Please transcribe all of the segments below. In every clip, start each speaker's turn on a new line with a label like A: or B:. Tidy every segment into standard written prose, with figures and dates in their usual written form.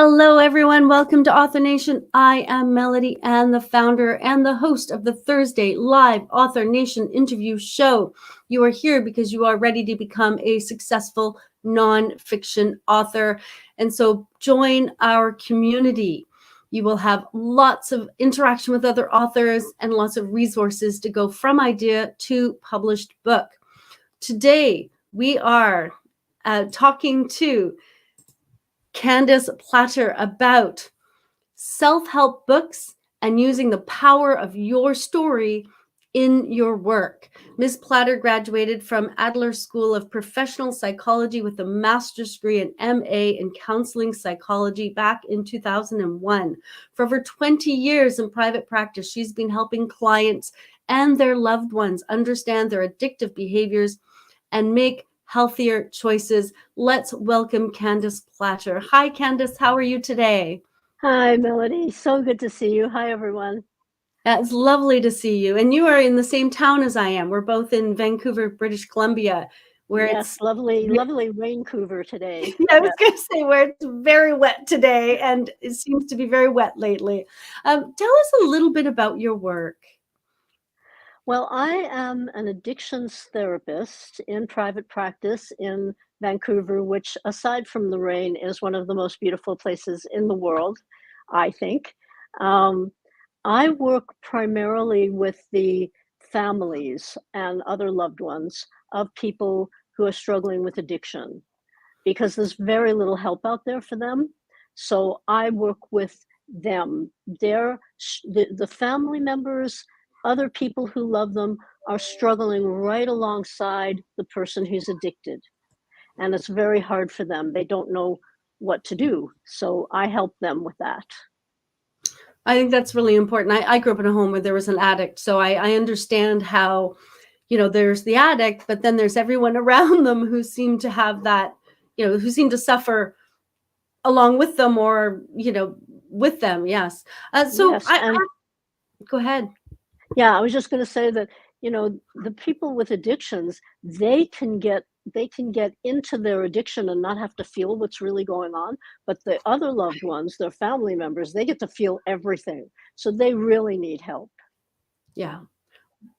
A: Hello, everyone. Welcome to Author Nation. I am Melody and the founder and the host of the Thursday live Author Nation interview show. You are here because you are ready to become a successful nonfiction author. And so join our community. You will have lots of interaction with other authors and lots of resources to go from idea to published book. Today, we are talking to Candace Plattor about self-help books and using the power of your story in your work. Ms. Plattor graduated from Adler School of Professional Psychology with a master's degree and MA in counseling psychology back in 2001. For over 20 years in private practice, she's been helping clients and their loved ones understand their addictive behaviors and make healthier choices. Let's welcome Candace Plattor. Hi, Candace. How are you today?
B: Hi, Melody. So good to see you. Hi, everyone.
A: It's lovely to see you. And you are in the same town as I am. We're both in Vancouver, British Columbia, where
B: Yes, lovely Vancouver today.
A: I was
B: Yes.
A: going to say where it's very wet today, and it seems to be very wet lately. Tell us a little bit about your work.
B: Well, I am an addictions therapist in private practice in Vancouver, which, aside from the rain, is one of the most beautiful places in the world, I think. Um, I work primarily with the families and other loved ones of people who are struggling with addiction, because there's very little help out there for them. So I work with them. The family members, other people who love them are struggling right alongside the person who's addicted. And it's very hard for them. They don't know what to do. So I help them with that.
A: I think that's really important. I grew up in a home where there was an addict, so I understand how, there's the addict, but then there's everyone around them who seem to have that, who seem to suffer along with them or, with them. Yes. So
B: Yes. And
A: go ahead.
B: yeah, I was just going to say that, the people with addictions, they can get into their addiction and not have to feel what's really going on, but the other loved ones, their family members, they get to feel everything. So they really need help.
A: Yeah.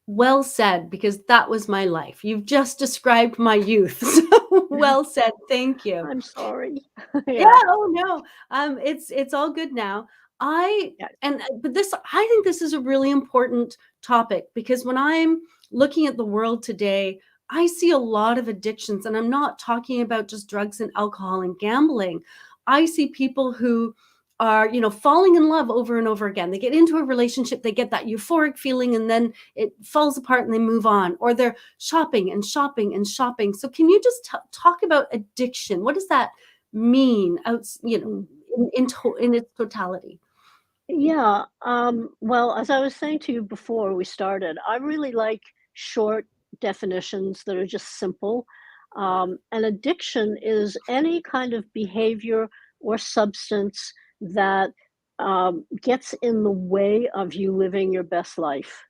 A: Well said, because that was my life. You've just described my youth. So well said. Thank you.
B: I'm sorry.
A: Yeah,
B: Yeah.
A: oh no. It's all good now.
B: Yeah.
A: I think this is a really important topic, because when I'm looking at the world today, I see a lot of addictions, and I'm not talking about just drugs and alcohol and gambling. I see people who are, falling in love over and over again. They get into a relationship, they get that euphoric feeling, and then it falls apart and they move on, or they're shopping and shopping and shopping. So can you just talk about addiction? What does that mean out,
B: Mm.
A: in its totality?
B: Yeah. Well, as I was saying to you before we started, I really like short definitions that are just simple. An addiction is any kind of behavior or substance that gets in the way of you living your best life.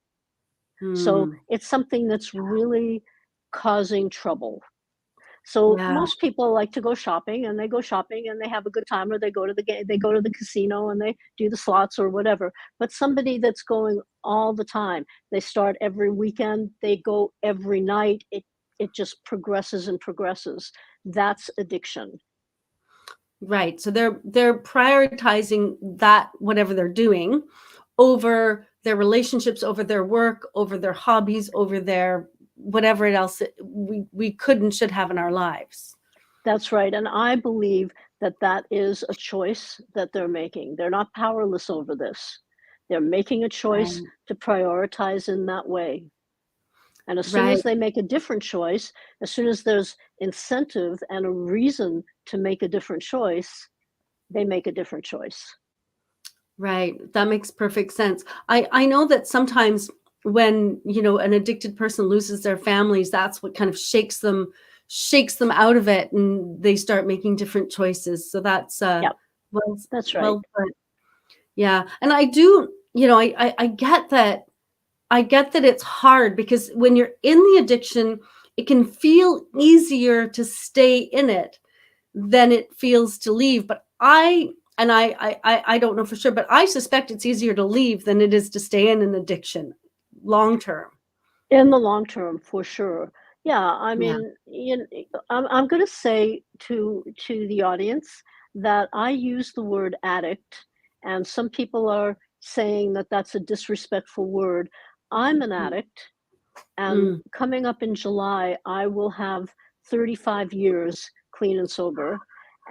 B: So
A: Hmm.
B: it's something that's really causing trouble. So
A: Yeah.
B: most people like to go shopping, and they go shopping and they have a good time, or they go to the casino and they do the slots or whatever. But somebody that's going all the time, they start every weekend, they go every night, it just progresses and progresses. That's addiction.
A: Right. So they're prioritizing that, whatever they're doing, over their relationships, over their work, over their hobbies, over their whatever else we could and should have in our lives.
B: That's right. And I believe that that is a choice that they're making. They're not powerless over this. They're making a choice
A: Right.
B: to prioritize in that way. And as soon
A: Right.
B: as they make a different choice, as soon as there's incentive and a reason to make a different choice, they make a different choice.
A: Right. That makes perfect sense. I know that sometimes when, an addicted person loses their families, that's what kind of shakes them out of it, and they start making different choices. So that's
B: Yeah,
A: well
B: that's right.
A: well put. Yeah. And I do, I get that. I get that it's hard, because when you're in the addiction, it can feel easier to stay in it than it feels to leave. But and I don't know for sure, but I suspect it's easier to leave than it is to stay in an addiction long term.
B: In the long term, for sure. Yeah, I
A: Yeah.
B: mean, I'm gonna say to the audience that I use the word addict, and some people are saying that that's a disrespectful word. I'm an
A: Mm,
B: addict, and
A: mm,
B: coming up in July, I will have 35 years clean and sober.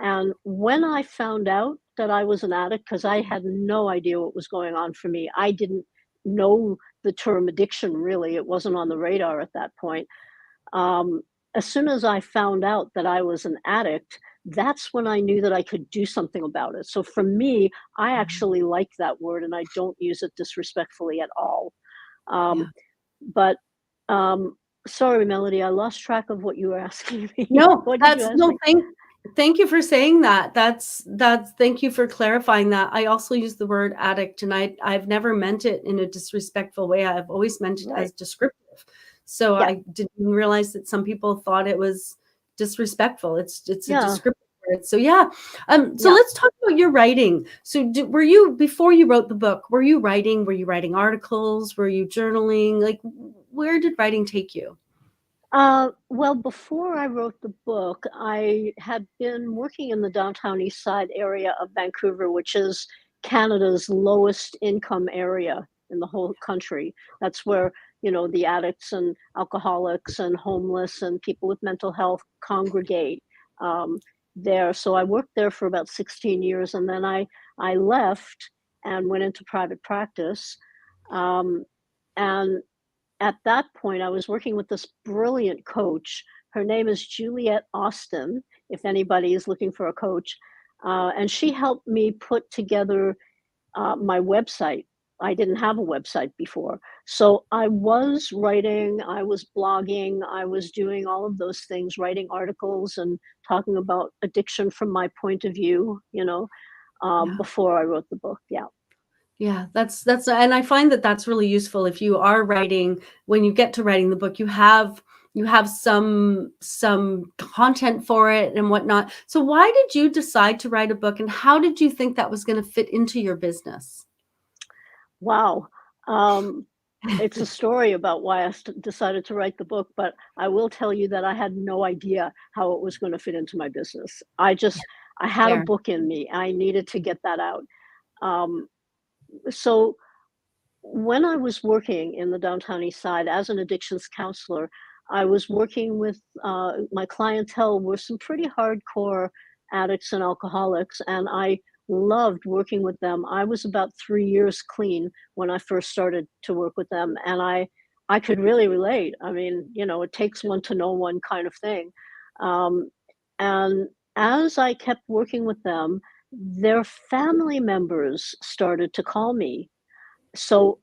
B: And when I found out that I was an addict, because I had no idea what was going on for me, I didn't know the term addiction really, it wasn't on the radar at that point. Um, as soon as I found out that I was an addict, that's when I knew that I could do something about it. So for me, I actually like that word and I don't use it disrespectfully at all.
A: yeah.
B: Um, but um, sorry, Melody, I lost track of what you were asking me.
A: No,
B: What did you
A: that's
B: ask
A: no,
B: me?
A: thank you for saying that. That's thank you for clarifying that. I also use the word addict, and I've never meant it in a disrespectful way. I've always meant it
B: Right.
A: as descriptive. So
B: Yeah.
A: I didn't realize that some people thought it was disrespectful. It's a
B: Yeah.
A: descriptive word. So yeah. So
B: Yeah.
A: let's talk about your writing. So were you, before you wrote the book, were you writing? Were you writing articles? Were you journaling? Like, where did writing take you?
B: Well, before I wrote the book, I had been working in the downtown east side area of Vancouver, which is Canada's lowest income area in the whole country. That's where, the addicts and alcoholics and homeless and people with mental health congregate um, there. So I worked there for about 16 years and then I left and went into private practice. Um, and at that point, I was working with this brilliant coach. Her name is Juliet Austin, if anybody is looking for a coach. And she helped me put together my website. I didn't have a website before. So I was writing, I was blogging, I was doing all of those things, writing articles and talking about addiction from my point of view,
A: Yeah.
B: before I wrote the book. Yeah.
A: Yeah, that's and I find that that's really useful if you are writing, when you get to writing the book, you have some content for it and whatnot. So why did you decide to write a book, and how did you think that was going to fit into your business?
B: Wow. Um, it's a story about why I decided to write the book, but I will tell you that I had no idea how it was going to fit into my business. I had a
A: Fair.
B: book in me. I needed to get that out. Um, so when I was working in the downtown east side as an addictions counselor, I was working with my clientele were some pretty hardcore addicts and alcoholics, and I loved working with them. I was about 3 years clean when I first started to work with them, and I could really relate. I mean, it takes one to know one kind of thing. Um, and as I kept working with them, their family members started to call me. So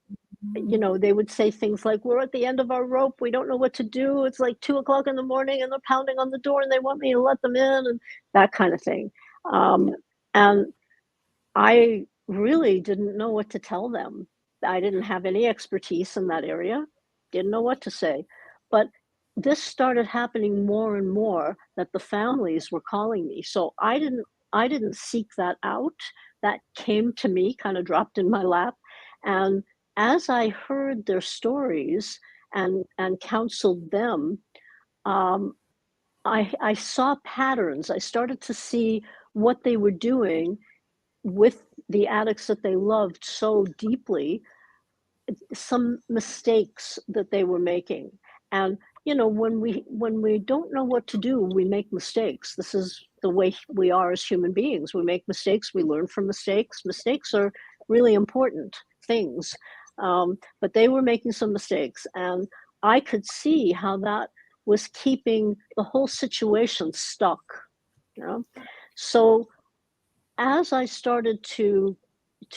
A: Mm.
B: they would say things like, "We're at the end of our rope. We don't know what to do. It's like 2 o'clock in the morning and they're pounding on the door and they want me to let them in," and that kind of thing.
A: Yeah.
B: And I really didn't know what to tell them. I didn't have any expertise in that area, didn't know what to say. But this started happening more and more that the families were calling me. So I didn't seek that out. That came to me, kind of dropped in my lap. And as I heard their stories and counseled them, um, I saw patterns. I started to see what they were doing with the addicts that they loved so deeply, some mistakes that they were making. And when we don't know what to do, we make mistakes. This is the way we are as human beings. We make mistakes, we learn from mistakes. Mistakes are really important things. But they were making some mistakes, and I could see how that was keeping the whole situation stuck, you know. So as I started to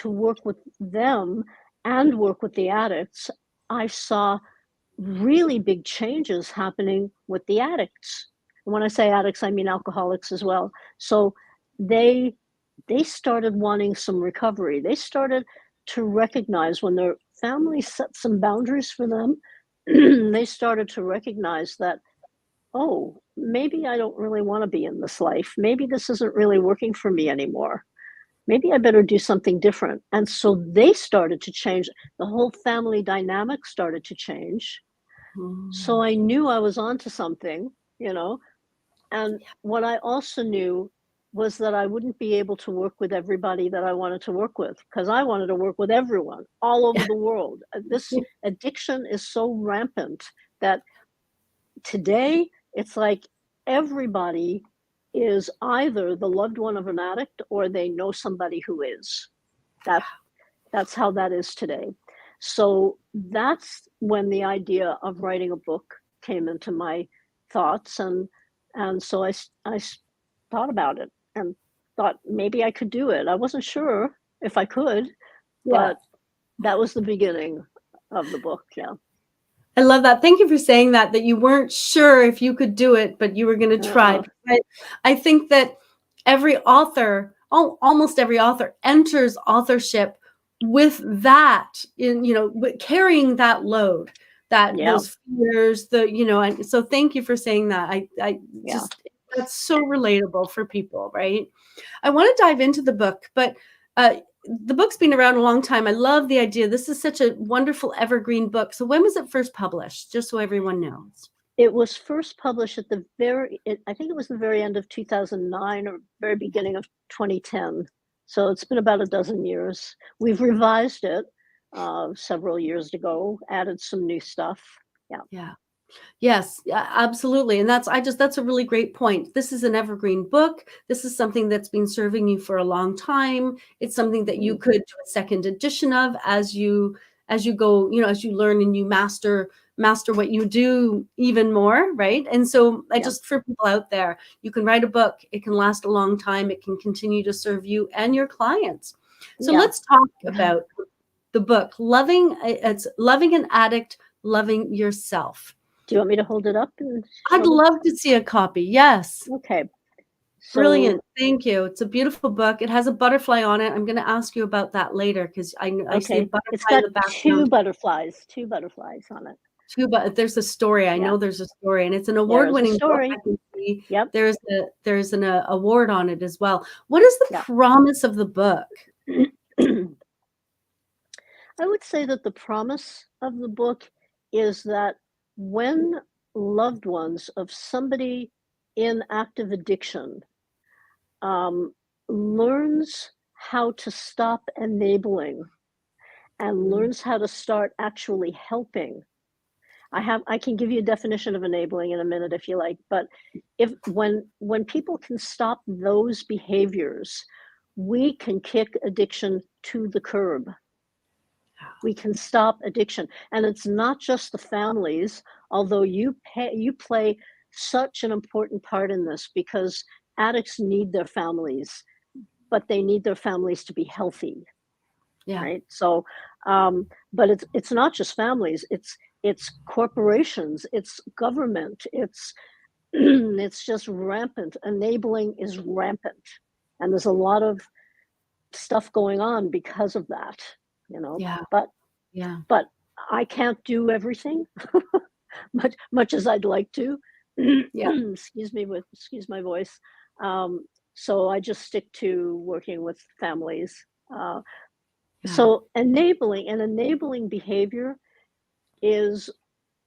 B: work with them and work with the addicts, I saw really big changes happening with the addicts. And when I say addicts, I mean alcoholics as well. So they they started wanting some recovery. They started to recognize when their family set some boundaries for them, they started to recognize that, oh, maybe I don't really want to be in this life. Maybe this isn't really working for me anymore. maybe I better do something different. And so they started to change. The whole family dynamic started to change. So
A: Mm.
B: I knew I was onto something, you know. And what I also knew was that I wouldn't be able to work with everybody that I wanted to work with, because I wanted to work with everyone all over the world. This addiction is so rampant that today it's like everybody is either the loved one of an addict or they know somebody who is. That that's how that is today. So that's when the idea of writing a book came into my thoughts, and so I thought about it and thought maybe I could do it. I wasn't sure if I could,
A: Yeah.
B: but that was the beginning of the book. Yeah.
A: I love that. Thank you for saying that you weren't sure if you could do it, but you were going to try.
B: Uh-uh.
A: I think that every author, almost every author enters authorship with that carrying that load, that
B: Yeah.
A: those fears, and so thank you for saying that. I
B: Yeah.
A: just, that's so relatable for people, right? I want to dive into the book, but the book's been around a long time. I love the idea. This is such a wonderful evergreen book. So when was it first published? Just so everyone knows.
B: It was first published at I think it was the very end of 2009 or very beginning of 2010. So it's been about a dozen years. We've revised it several years ago, added some new stuff. Yeah.
A: Yeah. Yes, absolutely. And that's a really great point. This is an evergreen book. This is something that's been serving you for a long time. It's something that you could do a second edition of as you go, as you learn and you master what you do even more, right? And so for people out there, you can write a book. It can last a long time. It can continue to serve you and your clients. So
B: Yeah.
A: let's talk about the book, It's Loving an Addict, Loving Yourself.
B: Do you want me to hold it up and
A: I'd
B: show
A: love to see a copy. Yes.
B: Okay.
A: Brilliant.
B: So
A: Thank you. It's a beautiful book. It has a butterfly on it. I'm going to ask you about that later because I see a
B: okay, it's
A: butterfly in
B: got
A: the background.
B: two butterflies on it.
A: But there's a story. I
B: Yeah.
A: know there's a story, and it's an
B: There is a
A: award-winning book.
B: story.
A: I can see
B: Yep.
A: there's an award on it as well. What is the
B: Yeah.
A: promise of the book?
B: I would say that the promise of the book is that when loved ones of somebody in active addiction learns how to stop enabling and learns how to start actually helping. I can give you a definition of enabling in a minute if you like, but when people can stop those behaviors, we can kick addiction to the curb. We can stop addiction. And it's not just the families, although you play such an important part in this, because addicts need their families, but they need their families to be healthy.
A: Yeah.
B: Right. So but it's not just families, it's corporations, it's government, it's it's just rampant. Enabling is rampant, and there's a lot of stuff going on because of that,
A: Yeah.
B: but
A: Yeah.
B: but I can't do everything much as I'd like to.
A: Yeah.
B: Excuse my voice. So I just stick to working with families. So enabling behavior is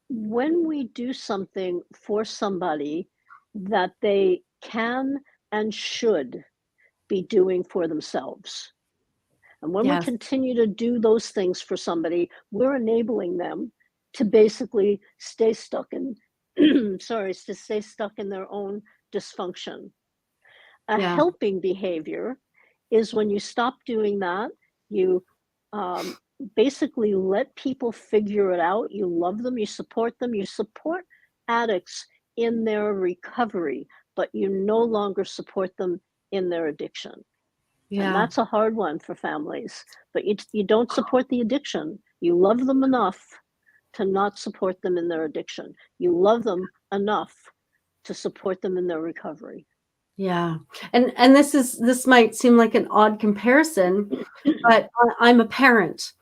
B: when we do something for somebody that they can and should be doing for themselves. And when we
A: Yes.
B: continue to do those things for somebody, we're enabling them to basically stay stuck in to stay stuck in their own dysfunction. A
A: Yeah.
B: helping behavior is when you stop doing that, you basically let people figure it out. You love them, you support addicts in their recovery, but you no longer support them in their addiction. And
A: Yeah.
B: that's a hard one for families, but you don't support the addiction. You love them enough to not support them in their addiction. You love them enough to support them in their recovery.
A: Yeah. And this might seem like an odd comparison, but I'm a parent.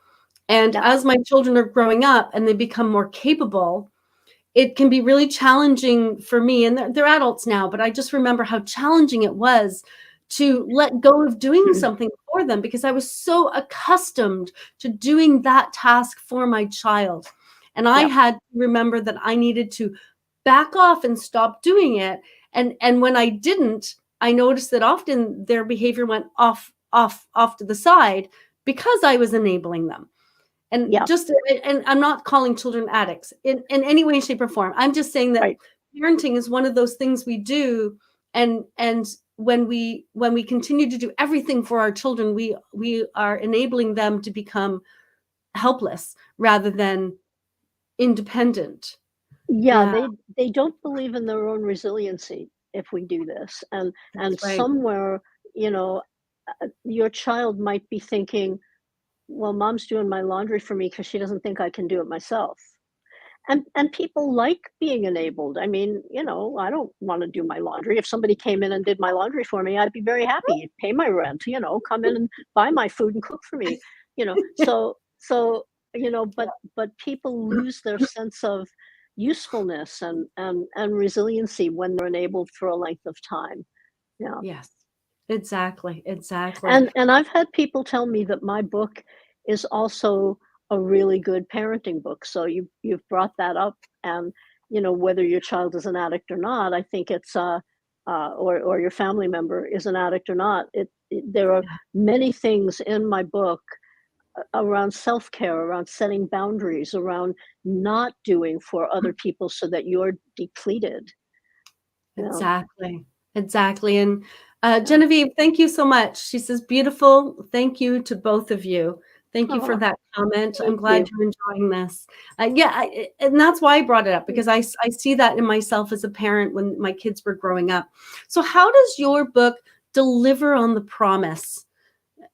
A: And
B: Yep.
A: as my children are growing up and they become more capable, it can be really challenging for me. And they're adults now, but I just remember how challenging it was to let go of doing something for them, because I was so accustomed to doing that task for my child. And I
B: Yep.
A: had to remember that I needed to back off and stop doing it. And when I didn't, I noticed that often their behavior went off to the side because I was enabling them. And
B: Yep.
A: just, and I'm not calling children addicts in any way, shape, or form. I'm just saying that
B: Right.
A: parenting is one of those things we do. And when we continue to do everything for our children, we are enabling them to become helpless rather than independent.
B: Yeah,
A: Yeah,
B: they don't believe in their own resiliency if we do this.
A: that's
B: And
A: right.
B: somewhere, you know, your child might be thinking, well, mom's doing my laundry for me because she doesn't think I can do it myself. And people like being enabled. I mean, I don't want to do my laundry. If somebody came in and did my laundry for me, I'd be very happy. Pay my rent, come in and buy my food and cook for me. So but people lose their sense of usefulness and resiliency when they're enabled for a length of time. Yeah.
A: Yes, exactly, exactly.
B: And I've had people tell me that my book is also a really good parenting book. So you've brought that up, and whether your child is an addict or not, I think it's or your family member is an addict or not. There are many things in my book around self-care, around setting boundaries, around not doing for other people so that you're depleted. You know,
A: Exactly. Exactly. And
B: yeah.
A: Genevieve, thank you so much. She says, beautiful. Thank you to both of you. Thank you for
B: Oh,
A: that comment. I'm
B: thank
A: glad
B: you.
A: you're enjoying this. And that's why I brought it up, because I see that in myself as a parent when my kids were growing up. So how does your book deliver on the promise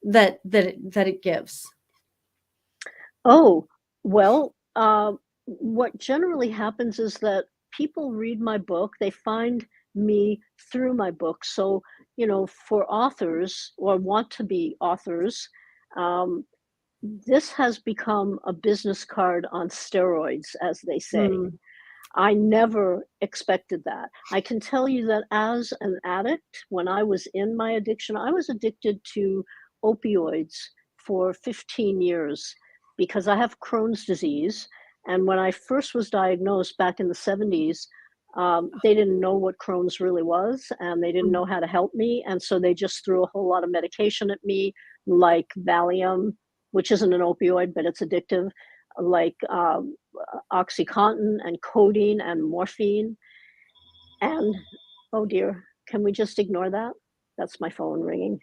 A: that it gives?
B: Oh, well, what generally happens is that people read my book, they find me through my book. So, for authors or want to be authors, um, this has become a business card on steroids, as they say.
A: Mm,
B: I never expected that. I can tell you that as an addict, when I was in my addiction, I was addicted to opioids for 15 years because I have Crohn's disease. And when I first was diagnosed back in the 70s, they didn't know what Crohn's really was, and they didn't
A: mm,
B: know how to help me. And so they just threw a whole lot of medication at me, like Valium, which isn't an opioid, but it's addictive, like OxyContin and codeine and morphine. And oh dear, can we just ignore that? That's my phone ringing.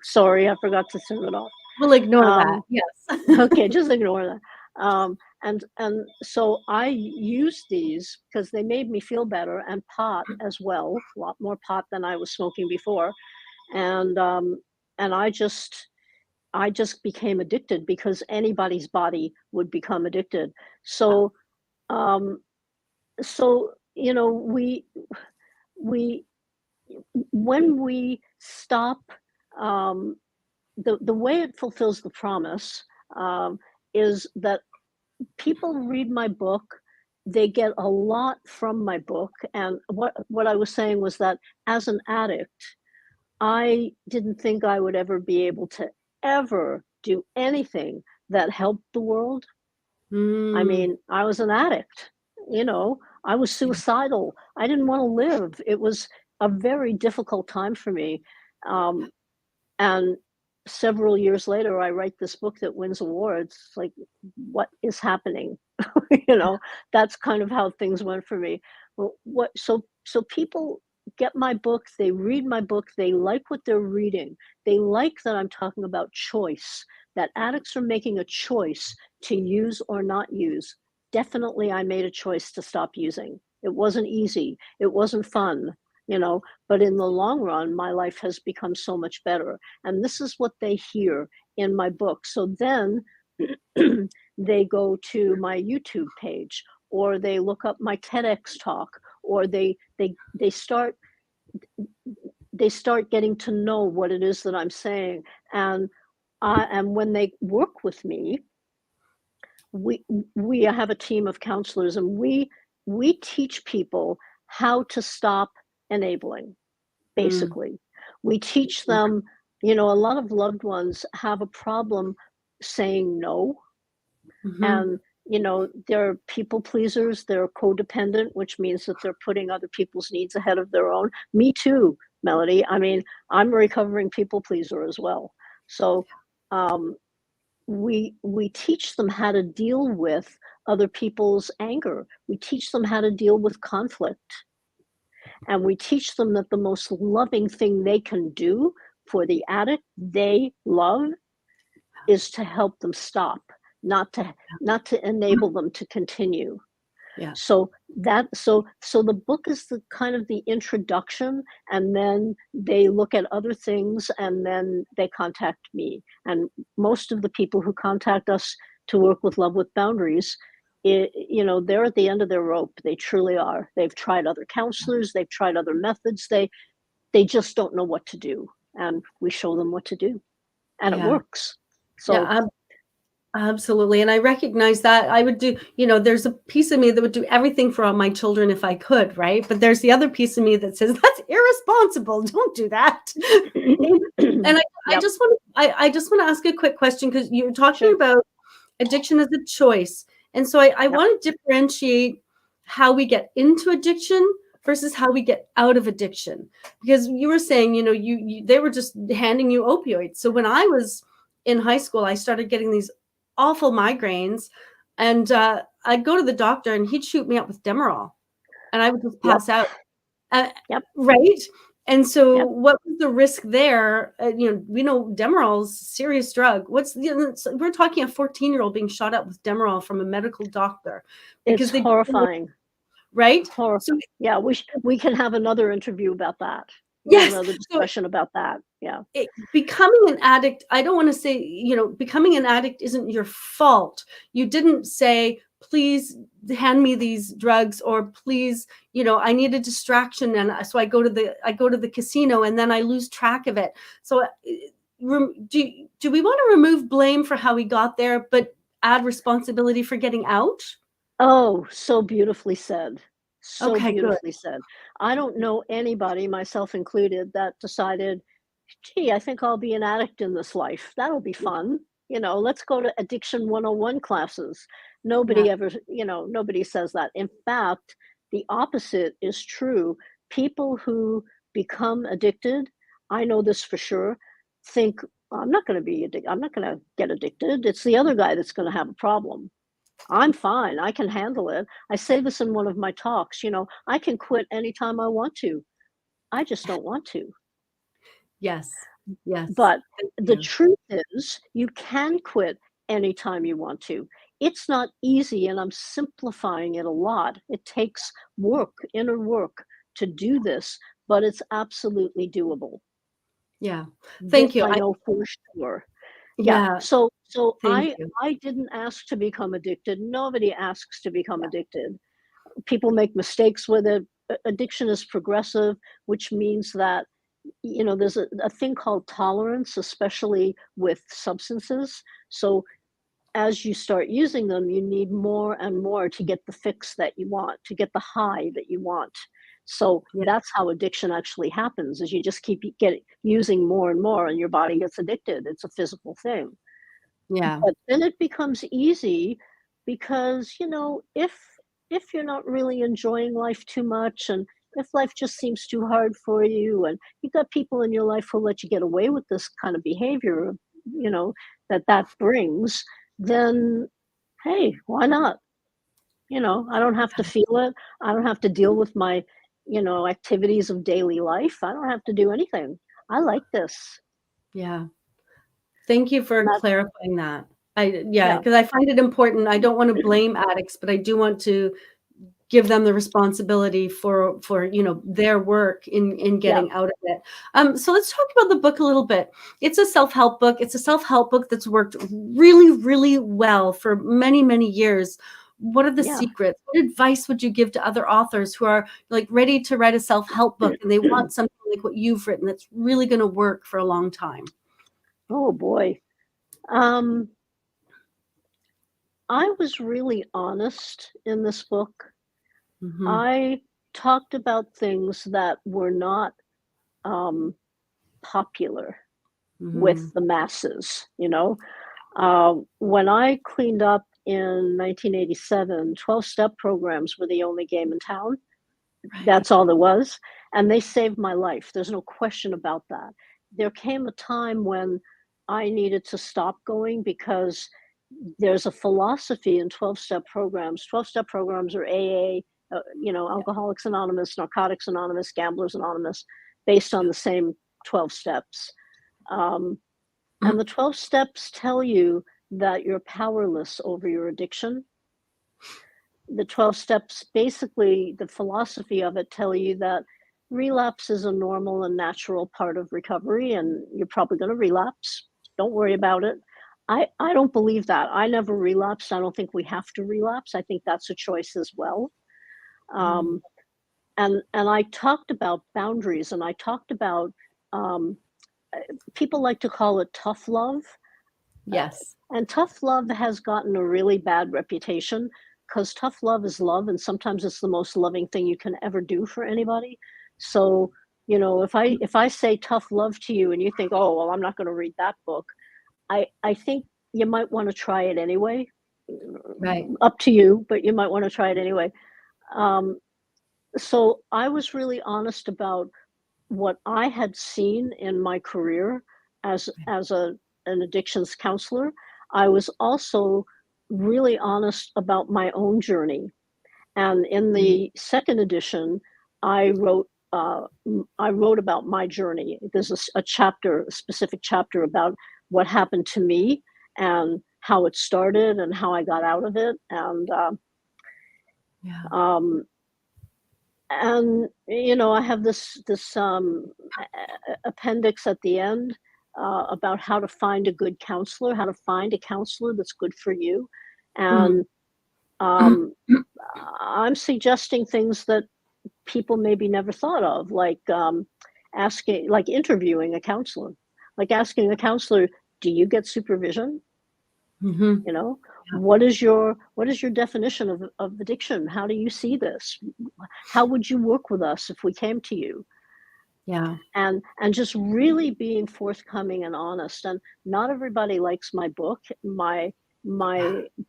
B: Sorry, I forgot to turn it off.
A: we'll ignore that.
B: Um,
A: Yes.
B: okay, just ignore that. And so I used these because they made me feel better, and pot as well, a lot more pot than I was smoking before. And and I just became addicted because anybody's body would become addicted.
A: Wow.
B: So um, so we when we stop, um, the way it fulfills the promise, is that people read my book, they get a lot from my book. And what I was saying was that as an addict, I didn't think I would ever be able to ever do anything that helped the world. I
A: Mm,
B: mean, I was an addict, you know, I was
A: yeah.
B: suicidal. I didn't want to live. It was a very difficult time for me. Um, and several years later, I write this book that wins awards. It's like, what is happening? you know, that's kind of how things went for me. Well, so people get my book, they read my book, they like what they're reading. They like that I'm talking about choice, that addicts are making a choice to use or not use. Definitely I made a choice to stop using. It wasn't easy. It wasn't fun, but in the long run, my life has become so much better. And this is what they hear in my book. So then they go to my YouTube page, or they look up my TEDx talk, or they start getting to know what it is that I'm saying. And when they work with me, we we have a team of counselors, and we teach people how to stop enabling,
A: Mm,
B: basically. We teach them, a lot of loved ones have a problem saying no.
A: Mhm.
B: And, they're people pleasers, they're codependent, which means that they're putting other people's needs ahead of their own. Me too, Melody. I mean, I'm a recovering people pleaser as well. So, um, we teach them how to deal with other people's anger. We teach them how to deal with conflict. And we teach them that the most loving thing they can do for the addict they love is to help them stop, not to enable them to continue.
A: Yeah.
B: So the book is the kind of the introduction, and then they look at other things, and then they contact me. And most of the people who contact us to work with Love with Boundaries, they're at the end of their rope. They truly are. They've tried other counselors, they've tried other methods. They just don't know what to do, and we show them what to do, and it
A: Yeah.
B: works. So
A: Yeah. Absolutely. And I recognize that I would do, there's a piece of me that would do everything for all my children if I could, right? But there's the other piece of me that says, that's irresponsible. Don't do that. And I
B: yep,
A: just want to, I just want to ask a quick question because you're talking
B: sure,
A: about addiction as a choice. And so I
B: yep,
A: want to differentiate how we get into addiction versus how we get out of addiction. Because you were saying, they were just handing you opioids. So when I was in high school, I started getting these awful migraines, and I'd go to the doctor and he'd shoot me up with Demerol, and I would just
B: yep,
A: pass out. Uh,
B: yep,
A: right? And so
B: yep.
A: what was the risk there? We know Demerol's a serious drug. We're talking a 14-year-old being shot up with Demerol from a medical doctor
B: It's
A: because they,
B: horrifying.
A: right? So
B: Horrifying. Yeah, we can have another interview about that. We have
A: yes,
B: another
A: so
B: discussion about that. Yeah.
A: becoming an addict, I don't want to say, becoming an addict isn't your fault. You didn't say, please hand me these drugs, or please, I need a distraction. And so I go to the casino and then I lose track of it. So do we want to remove blame for how we got there, but add responsibility for getting out?
B: Oh, so beautifully said. So
A: Okay, good.
B: beautifully said. I don't know anybody, myself included, that decided, gee, I think I'll be an addict in this life. That'll be fun. Let's go to Addiction 101 classes.
A: Yeah.
B: Nobody ever, nobody says that. In fact, the opposite is true. People who become addicted, I know this for sure, think, I'm not going to be addicted. I'm not going to get addicted. It's the other guy that's going to have a problem. I'm fine. I can handle it. I say this in one of my talks, I can quit anytime I want to. I just don't want to.
A: Yes. Yes.
B: But
A: Thank
B: the
A: you.
B: truth is, you can quit anytime you want to. It's not easy, and I'm simplifying it a lot. It takes work, inner work to do this, but it's absolutely doable.
A: Yeah.
B: This
A: Thank you.
B: I know for sure. Yeah.
A: Yeah.
B: So
A: Thank you.
B: I didn't ask to become addicted. Nobody asks to become addicted. People make mistakes with it. Addiction is progressive, which means that there's a thing called tolerance, especially with substances. So as you start using them, you need more and more to get the fix that you want, to get the high that you want. So
A: Yeah.
B: that's how addiction actually happens, is you just keep using more and more, and your body gets addicted. It's a physical thing.
A: Yeah.
B: But then it becomes easy because, if you're not really enjoying life too much, and if life just seems too hard for you, and you've got people in your life who let you get away with this kind of behavior, you know, that brings, then hey, why not? I don't have to feel it. I don't have to deal with my, activities of daily life. I don't have to do anything. I like this.
A: Yeah. Thank you for
B: And that,
A: clarifying that. Yeah,
B: yeah,
A: because I find it important. I don't want to blame addicts, but I do want to give them the responsibility for their work in
B: yeah,
A: getting out of it. So let's talk about the book a little bit. It's a self-help book. It's a self-help book that's worked really, really well for many, many years. What are the
B: yeah.
A: secrets? What advice would you give to other authors who are like ready to write a self-help book and they want something like what you've written that's really going to work for a long time?
B: Oh boy. Um, I was really honest in this book.
A: Hmm.
B: I talked about things that were not um, popular
A: Mm-hmm.
B: with the masses, you know. When I cleaned up in 1987, 12-step programs were the only game in town.
A: Right.
B: That's all there was. And they saved my life. There's no question about that. There came a time when I needed to stop going because there's a philosophy in 12-step programs. 12-step programs are AA, Alcoholics Anonymous, Narcotics Anonymous, Gamblers Anonymous, based on the same 12 steps. And the 12 steps tell you that you're powerless over your addiction. The 12 steps, basically, the philosophy of it tell you that relapse is a normal and natural part of recovery, and you're probably going to relapse. Don't worry about it. I don't believe that. I never relapsed. I don't think we have to relapse. I think that's a choice as well. And I talked about boundaries, and I talked about people like to call it tough love.
A: Yes.
B: And tough love has gotten a really bad reputation because tough love is love, and sometimes it's the most loving thing you can ever do for anybody. So, you know, if I say tough love to you and you think, oh, well, I'm not going to read that book, I think you might want to try it anyway.
A: Right.
B: Up to you, but you might want to try it anyway. So I was really honest about what I had seen in my career as an addictions counselor. I was also really honest about my own journey. And in the second edition, I wrote about my journey. There's a specific chapter about what happened to me and how it started and how I got out of it. And you know, I have this appendix at the end about how to find a good counselor, how to find a counselor that's good for you. And I'm suggesting things that people maybe never thought of, like interviewing a counselor, like asking a counselor, do you get supervision?
A: Mm-hmm.
B: You know, what is your definition of addiction? How do you see this? How would you work with us if we came to you?
A: Yeah.
B: And just really being forthcoming and honest. And not everybody likes my book. My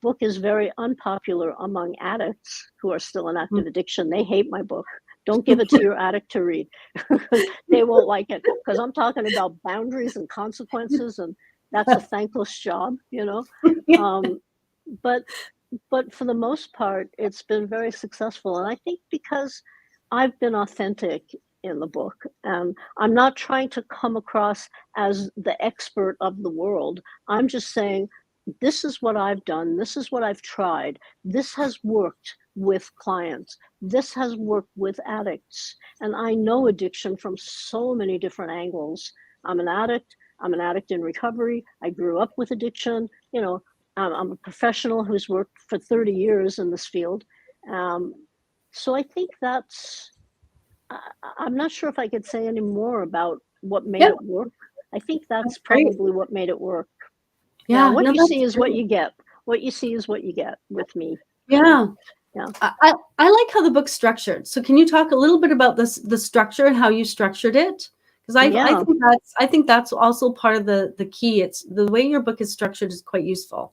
B: book is very unpopular among addicts who are still in active addiction. They hate my book. Don't give it to your addict to read because they won't like it, because I'm talking about boundaries and consequences, and that's a thankless job, you know. But for the most part, it's been very successful. And I think because I've been authentic in the book, and I'm not trying to come across as the expert of the world. I'm just saying, this is what I've done. This is what I've tried. This has worked with clients. This has worked with addicts. And I know addiction from so many different angles. I'm an addict. I'm an addict in recovery. I grew up with addiction. You know, I'm a professional who's worked for 30 years in this field. So I think that's, I'm not sure if I could say any more about what made it work. I think that's probably what made it work.
A: Yeah.
B: What you see is what you get. What you see is what you get with me.
A: Yeah.
B: Yeah.
A: I like how the book's structured. So can you talk a little bit about the structure and how you structured it? Because I think that's also part of the key. It's the way your book is structured is quite useful.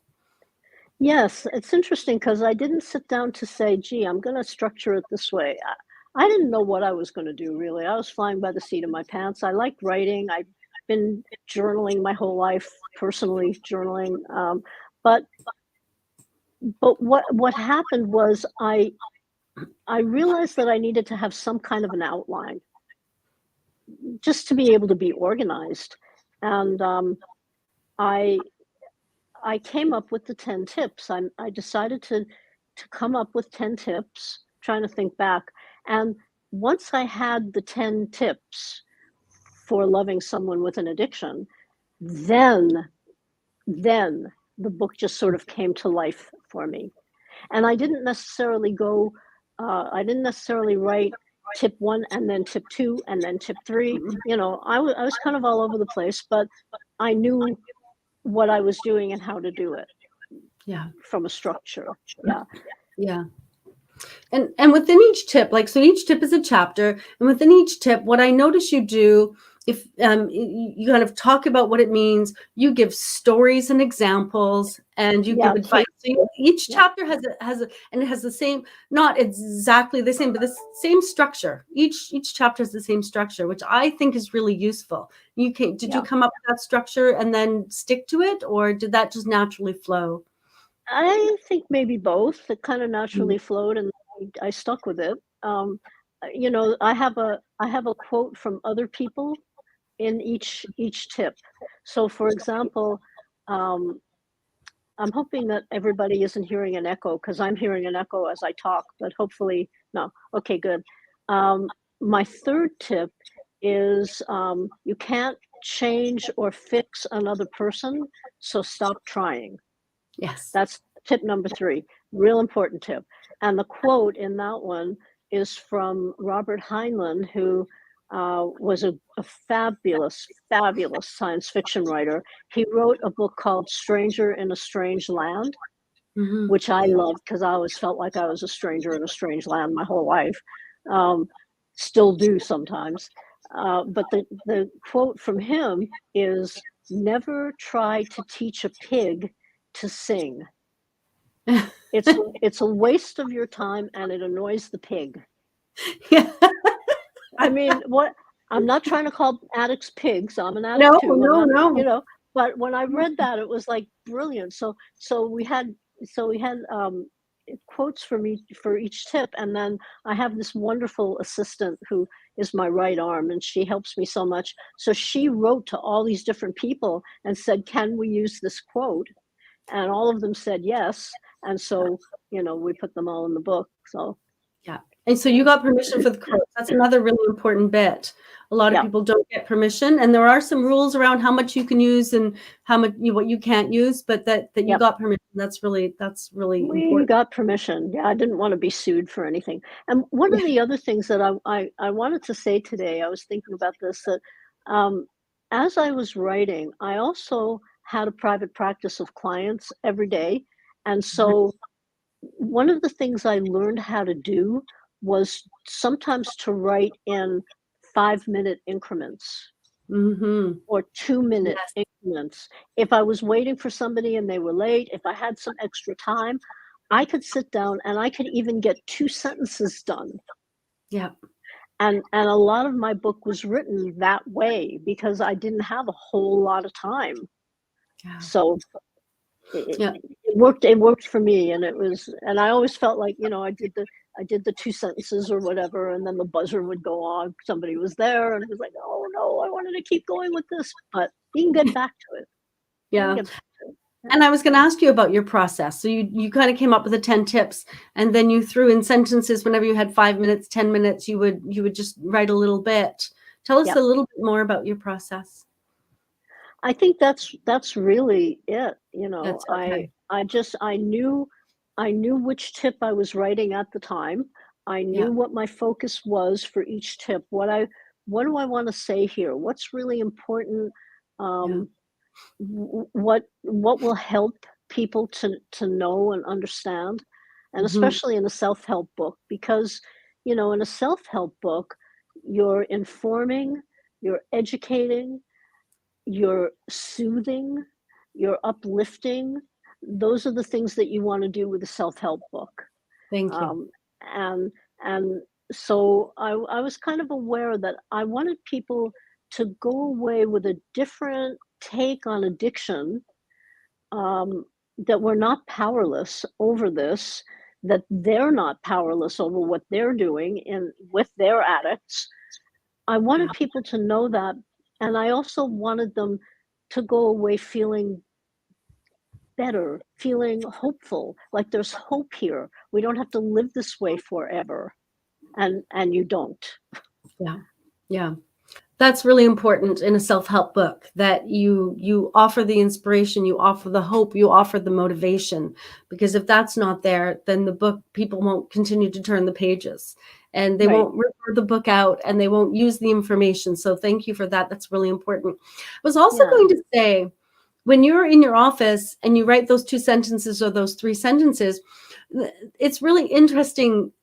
B: Yes, it's interesting because I didn't sit down to say, gee, I'm going to structure it this way. I didn't know what I was going to do, really. I was flying by the seat of my pants. I liked writing. I've been journaling my whole life, personally journaling. But what happened was I realized that I needed to have some kind of an outline just to be able to be organized. And I came up with the 10 tips. I decided to come up with 10 tips, trying to think back. And once I had the 10 tips for loving someone with an addiction, then the book just sort of came to life for me. And I didn't necessarily write tip 1 and then tip 2 and then tip 3. You know, I was kind of all over the place, but I knew what I was doing and how to do it.
A: Yeah.
B: From a structure. Yeah.
A: Yeah. And within each tip, like, so each tip is a chapter, and within each tip, what I notice you do if you kind of talk about what it means, you give stories and examples, and you
B: Yeah,
A: give advice. So each
B: yeah,
A: chapter has a, and it has the same, not exactly the same, but the same structure. Each chapter has the same structure, which I think is really useful. Did you
B: yeah.
A: come up with that structure and then stick to it, or did that just naturally flow?
B: I think maybe both. It kind of
A: Mm.
B: naturally flowed, and I stuck with it. You know, I have a quote from other people in each tip. So, for example, um, I'm hoping that everybody isn't hearing an echo because I'm hearing an echo as I talk, but hopefully, no. Okay, good. My third tip is you can't change or fix another person, so stop trying.
A: Yes.
B: That's tip number 3, real important tip. And the quote in that one is from Robert Heinlein, who was a fabulous, fabulous science fiction writer. He wrote a book called Stranger in a Strange Land,
A: Hmm.
B: which I loved because I always felt like I was a stranger in a strange land my whole life. Um, Still do sometimes. But the quote from him is, never try to teach a pig to sing. It's a waste of your time and it annoys the pig.
A: Yeah.
B: I mean, what I'm not trying to call addicts pigs. I'm an
A: No,
B: addict too. I'm
A: no,
B: not,
A: no.
B: but when I read that, it was like brilliant. So we had quotes for each tip, and then I have this wonderful assistant who is my right arm, and she helps me so much. So she wrote to all these different people and said, "Can we use this quote?" And all of them said yes. And so, we put them all in the book. So,
A: Yeah. And so you got permission for the quotes. That's another really important bit. A lot of
B: yeah,
A: people don't get permission, and there are some rules around how much you can use and how much what you can't use, but that you
B: yep.
A: got permission. That's really
B: We
A: important.
B: got permission. Yeah, I didn't want to be sued for anything. And one of
A: Yeah.
B: the other things that I wanted to say today, I was thinking about this, that um, as I was writing, I also had a private practice of clients every day. And so one of the things I learned how to do was sometimes to write in 5-minute increments
A: Mm-hmm.
B: or 2-minute
A: Yes.
B: increments. If I was waiting for somebody and they were late, if I had some extra time, I could sit down and I could even get 2 sentences done.
A: Yeah.
B: And a lot of my book was written that way because I didn't have a whole lot of time.
A: Yeah.
B: So it,
A: Yeah.
B: it worked for me, and I always felt like, I did the 2 sentences or whatever, and then the buzzer would go on. Somebody was there and it was like, "Oh no, I wanted to keep going with this," but you can get back to it. You can
A: Yeah.
B: get back to it. Yeah.
A: And I was going to ask you about your process. So you kind of came up with the 10 tips, and then you threw in sentences whenever you had 5 minutes, 10 minutes, you would just write a little bit. Tell us
B: Yeah.
A: a little bit more about your process.
B: I think that's really it.
A: That's
B: I
A: okay.
B: I just I knew which tip I was writing at the time. I
A: Yeah.
B: knew what my focus was for each tip. What do I want to say here? What's really important?
A: Yeah.
B: Um, what will help people to know and understand, and
A: Mhm.
B: especially in a self-help book, because in a self-help book, you're informing, you're educating, you're soothing, you're uplifting. Those are the things that you want to do with a self-help book.
A: Thank you.
B: Um, and and so I was kind of aware that I wanted people to go away with a different take on addiction, um, that we're not powerless over this, that they're not powerless over what they're doing in with their addicts. I wanted
A: Yeah.
B: people to know that, and I also wanted them to go away feeling better, feeling hopeful, like there's hope here. We don't have to live this way forever, and you don't.
A: Yeah. Yeah. That's really important in a self-help book, that you offer the inspiration, you offer the hope, you offer the motivation, because if that's not there, then the book, people won't continue to turn the pages, and they
B: Right.
A: won't refer the book out, and they won't use the information. So thank you for that. That's really important. I was also
B: Yeah.
A: going to say, when you're in your office and you write those 2 sentences or those 3 sentences, it's really interesting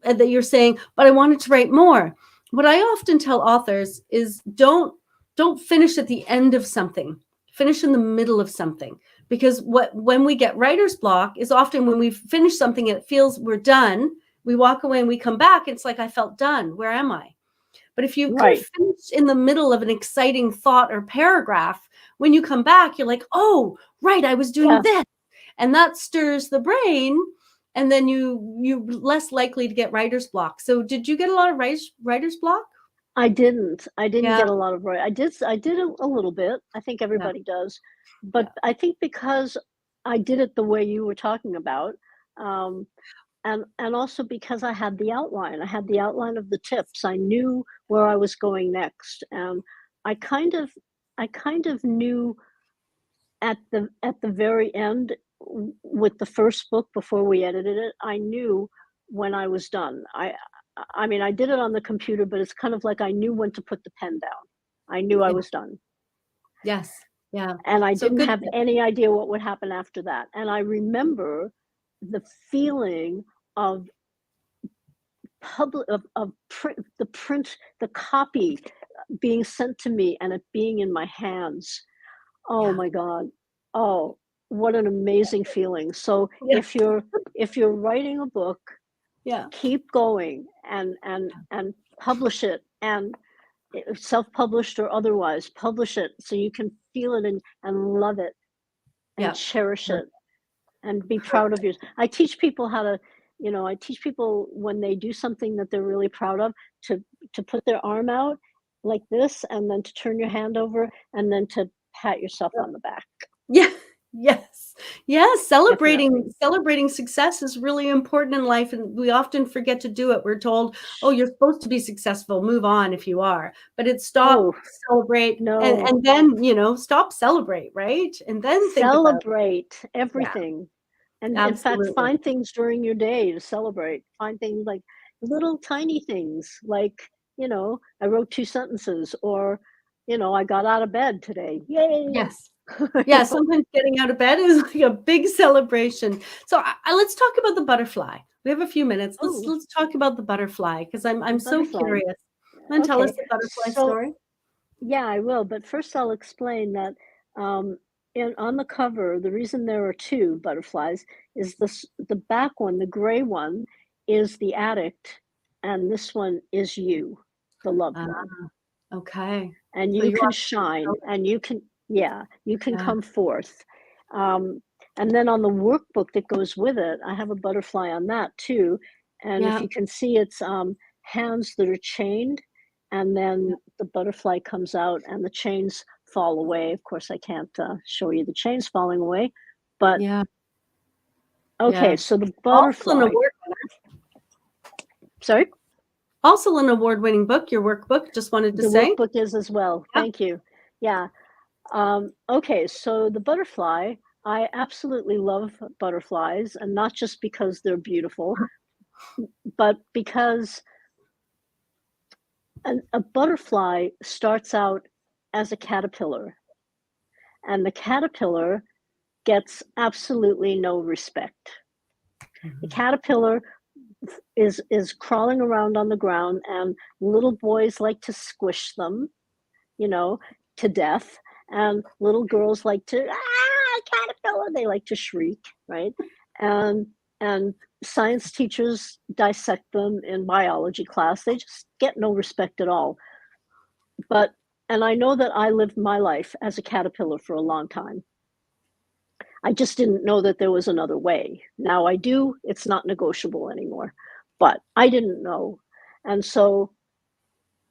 A: that you're saying, but I wanted to write more. What I often tell authors is, don't don't finish at the end of something. Finish in the middle of something. Because when we get writer's block is often when we finish something and it feels we're done, we walk away and we come back. It's like, I felt done. Where am I? But if you kind of
B: Right.
A: finish in the middle of an exciting thought or paragraph, when you come back, you're like, oh, right, I was doing this. And that stirs the brain. And then you're less likely to get writer's block. So did you get a lot of writer's block?
B: I didn't
A: Yeah.
B: get a lot of I did a little bit. I think
A: Yeah.
B: everybody does. But
A: Yeah.
B: I think because I did it the way you were talking about, and also because I had the outline. I had the outline of the tips. I knew where I was going next. And I kind of knew at the very end with the first book before we edited it, I knew when I was done. I mean, I did it on the computer, but it's kind of like I knew when to put the pen down. I knew I
A: Yeah.
B: was done.
A: Yes. Yeah.
B: And I
A: So
B: didn't
A: good.
B: have any idea what would happen after that. And I remember the feeling of public of print, the copy being sent to me and it being in my hands. Oh
A: Yeah.
B: my God. Oh, what an amazing feeling. So
A: Yeah.
B: if you're writing a book,
A: Yeah.
B: keep going and publish it, and self-published or otherwise, publish it so you can feel it and love it and
A: Yeah.
B: cherish
A: Yeah.
B: it and be proud of yours. I teach people how to, I teach people when they do something that they're really proud of to put their arm out like this and then to turn your hand over and then to pat yourself on the back.
A: Yeah. Yes. Yes.
B: Definitely.
A: Celebrating success is really important in life. And we often forget to do it. We're told, oh, you're supposed to be successful. Move on if you are. But it's stop,
B: Oh,
A: celebrate,
B: no.
A: and then, stop, celebrate, right? And then think about,
B: Celebrate
A: yeah,
B: everything. And in fact,
A: absolutely.
B: find things during your day to celebrate. Find things like little tiny things like, I wrote 2 sentences or, I got out of bed today. Yay.
A: Yes.
B: You
A: Yeah.
B: know?
A: Sometimes getting out of bed is like a big celebration. So let's talk about the butterfly. We have a few minutes.
B: Oh,
A: Let's talk about the butterfly because
B: the
A: I'm so
B: butterfly.
A: curious. Want to tell us
B: Okay.
A: the butterfly
B: So,
A: story?
B: yeah, I will, but first I'll explain that um on the cover, the reason there are 2 butterflies is the back one, the gray one is the addict and this one is you, the loved
A: Ah,
B: one.
A: okay.
B: And
A: So
B: you
A: you
B: can
A: want to
B: shine
A: tell it.
B: and you can
A: Yeah.
B: come forth. Um, and then on the workbook that goes with it, I have a butterfly on that too. And if
A: Yeah.
B: you can see, it's hands that are chained, and
A: Yeah.
B: then the butterfly comes out and the chains fall away. Of course, I can't show you the chains falling away, but
A: Yeah.
B: okay,
A: Yeah.
B: so the
A: Also an
B: butterfly,
A: award winner.
B: sorry,
A: Also an award-winning book, your workbook, just wanted to
B: the
A: say.
B: workbook is as well.
A: Yeah.
B: Thank you. Yeah. Okay, so the butterfly, I absolutely love butterflies, and not just because they're beautiful, but because a butterfly starts out as a caterpillar, and the caterpillar gets absolutely no respect. The
A: Mhm.
B: caterpillar is crawling around on the ground, and little boys like to squish them, you know, to death. And little girls like to, caterpillar, they like to shriek, right? And and science teachers dissect them in biology class. They just get no respect at all. But and I know that I lived my life as a caterpillar for a long time. I just didn't know that there was another way. Now I do, it's not negotiable anymore. But I didn't know. And so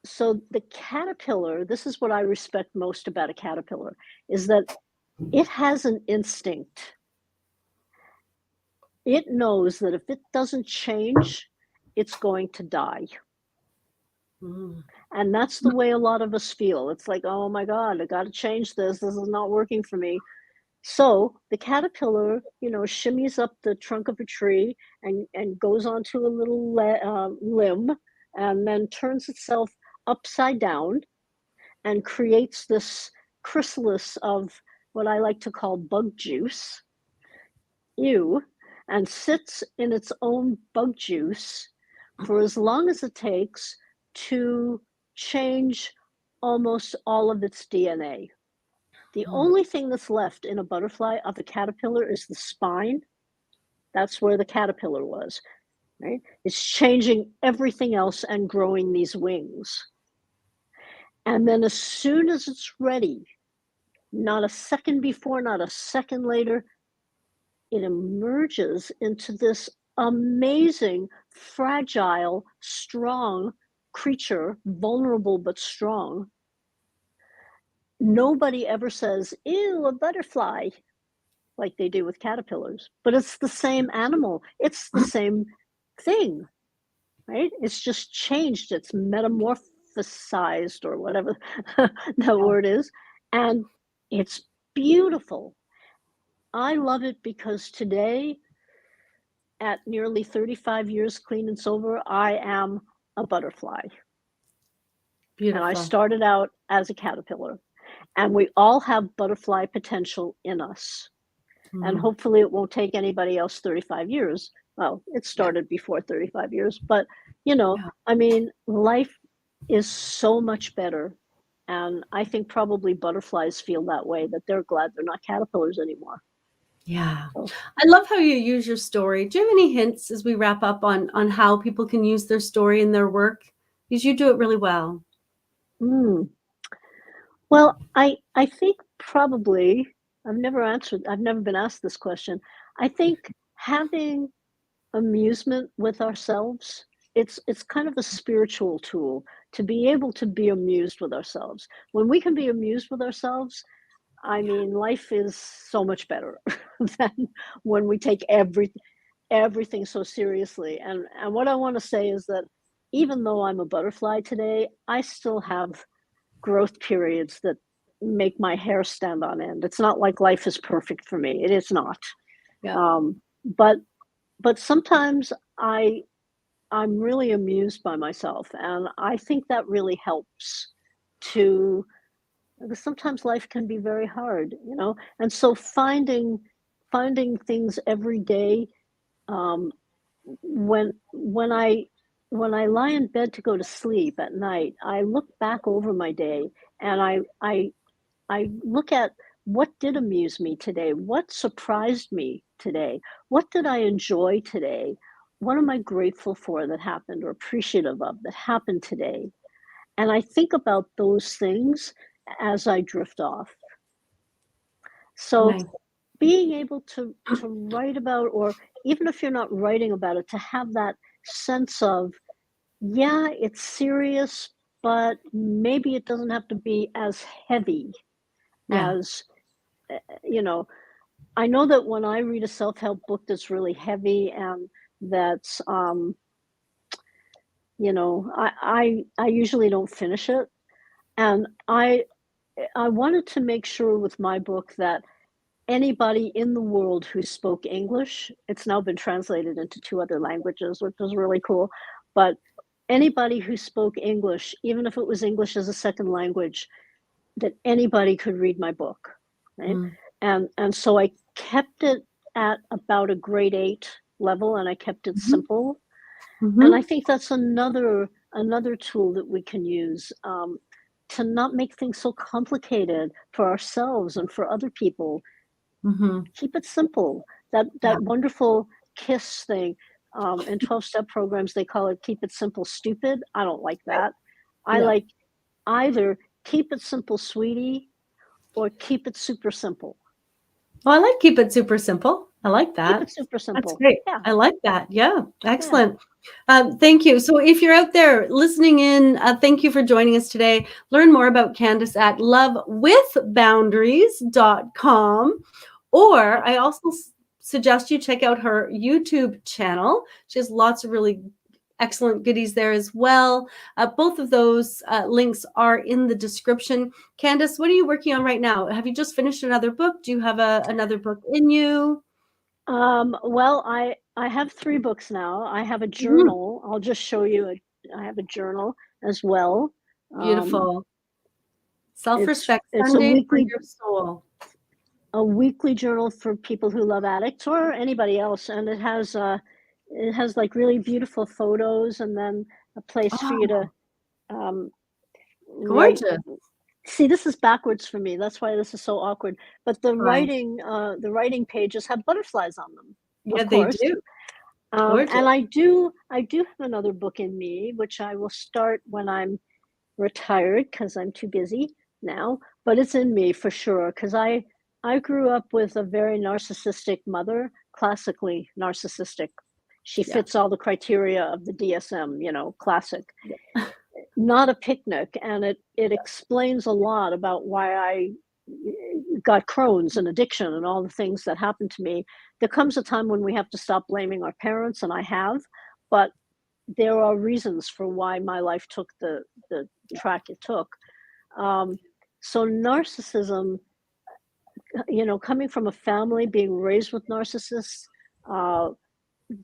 B: the caterpillar, this is what I respect most about a caterpillar, is that it has an instinct. It knows that if it doesn't change, it's going to die.
A: Mm.
B: And that's the way a lot of us feel. It's like, oh my God, I got to change this. This is not working for me. So the caterpillar, shimmies up the trunk of a tree and goes onto a little limb and then turns itself upside down and creates this chrysalis of what I like to call bug juice, ew, and sits in its own bug juice for as long as it takes to change almost all of its DNA. The only thing that's left in a butterfly of a caterpillar is the spine. That's where the caterpillar was, right? It's changing everything else and growing these wings. And then as soon as it's ready, not a second before, not a second later, it emerges into this amazing, fragile, strong creature, vulnerable but strong. Nobody ever says, ew, a butterfly, like they do with caterpillars, but it's the same animal. It's the same thing, right? It's just changed. It's metamorphosized or whatever that word is. And it's beautiful. I love it because today, at nearly 35 years clean and sober, I am a butterfly.
A: Beautiful.
B: And I started out as a caterpillar. And we all have butterfly potential in us. And hopefully it won't take anybody else 35 years. Well, it started before 35 years, but I mean, life is so much better. And I think probably butterflies feel that way, that they're glad they're not caterpillars anymore.
A: Yeah.
B: So,
A: I love how you use your story. Do you have any hints as we wrap up on how people can use their story in their work? Because you do it really well.
B: Well, I think probably I've never been asked this question. I think having amusement with ourselves, it's kind of a spiritual tool to be able to be amused with ourselves. When we can be amused with ourselves, I mean, life is so much better than when we take everything so seriously. And what I want to say is that even though I'm a butterfly today, I still have growth periods that make my hair stand on end. It's not like life is perfect for me. It is not.
A: Yeah.
B: But sometimes I'm really amused by myself, and I think that really helps to, because sometimes life can be very hard, and so finding things every day, when I lie in bed to go to sleep at night, I look back over my day and I look at what did amuse me today, what surprised me today, what did I enjoy today, what am I grateful for that happened or appreciative of that happened today, and I think about those things as I drift off. So
A: Nice.
B: being able to write about, or even if you're not writing about it, to have that sense of, yeah, it's serious, but maybe it doesn't have to be as heavy
A: Yeah.
B: as, I know that when I read a self-help book that's really heavy and that's, I usually don't finish it. And I wanted to make sure with my book that anybody in the world who spoke English, it's now been translated into 2 other languages, which is really cool, but anybody who spoke English, even if it was English as a second language, that anybody could read my book, right? And so I kept it at about a grade 8 level, and I kept it simple. And I think that's another tool that we can use, to not make things so complicated for ourselves and for other people. Keep it simple. That wonderful KISS thing, in 12-step programs, they call it keep it simple, stupid. I don't like that. I like either keep it simple, sweetie, or keep it super simple.
A: Well, I like keep it super simple. I like
B: Keep
A: that.
B: it super simple.
A: That's great.
B: Yeah.
A: I like that. Yeah. Excellent. Thank you. So if you're out there listening in, thank you for joining us today. Learn more about Candace at lovewithboundaries.com. Or I also suggest you check out her YouTube channel. She has lots of really excellent goodies there as well. Both of those links are in the description. Candace, what are you working on right now? Have you just finished another book? Do you have another book in you?
B: Well, I have 3 books now. I have a journal. I'll just show you. I have a journal as well.
A: Beautiful. Self-respect
B: It's a
A: Sunday for your soul.
B: weekly journal for people who love addicts or anybody else, and it has like really beautiful photos, and then a place for you to write.
A: Gorgeous.
B: See, this is backwards for me. That's why this is so awkward. But
A: Right.
B: the writing pages have butterflies on them,
A: Yeah,
B: of
A: they
B: course.
A: do. Gorgeous.
B: And I do have another book in me, which I will start when I'm retired because I'm too busy now. But it's in me for sure because I grew up with a very narcissistic mother, classically narcissistic. She
A: Yeah.
B: fits all the criteria of the DSM, classic.
A: Yeah.
B: Not a picnic, and it explains a lot about why I got Crohn's and addiction and all the things that happened to me. There comes a time when we have to stop blaming our parents, and I have, but there are reasons for why my life took the track it took. So narcissism, coming from a family being raised with narcissists, uh,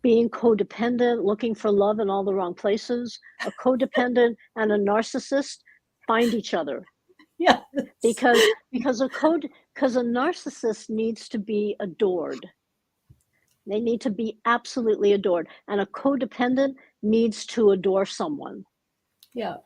B: being codependent, looking for love in all the wrong places, a codependent and a narcissist find each other
A: Yes.
B: because a narcissist needs to be adored. They need to be absolutely adored, and a codependent needs to adore someone.
A: Yeah.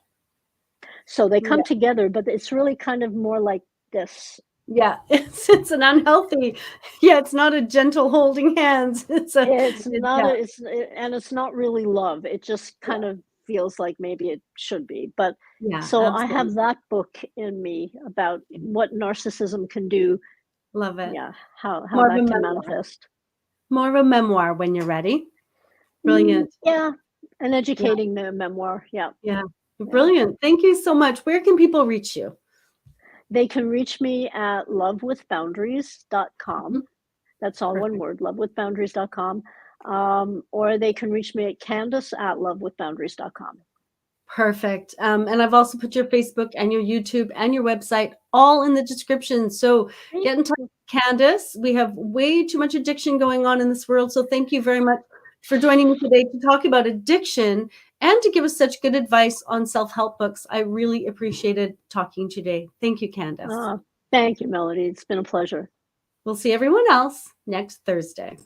B: So they
A: Yeah.
B: come together, but it's really kind of more like this.
A: Yeah. It's an unhealthy. Yeah, it's not a gentle holding hands. It's a.
B: It's not
A: Yeah.
B: and it's not really love. It just
A: Yeah.
B: kind of feels like maybe it should be. But
A: Yeah.
B: so I
A: Absolutely.
B: have that book in me about what narcissism can do.
A: Love it.
B: Yeah, how
A: More of a
B: that can
A: memoir.
B: manifest.
A: More of a memoir when you're ready. Brilliant.
B: Yeah, an
A: Yeah.
B: educating memoir. Yeah,
A: Yeah.
B: yeah.
A: Brilliant. Thank you so much. Where can people reach you?
B: They can reach me at lovewithboundaries.com.
A: Mhm.
B: That's all one
A: Perfect.
B: word, lovewithboundaries.com. Or they can reach me at Candace at lovewithboundaries.com.
A: Perfect. And I've also put your Facebook and your YouTube and your website all in the description. So get in touch with Candace. We have way too much addiction going on in this world. So thank you very much for joining me today to talk about addiction and to give us such good advice on self-help books. I really appreciated talking today. Thank you, Candace.
B: Thank you, Melody. It's been a pleasure.
A: We'll see everyone else next Thursday.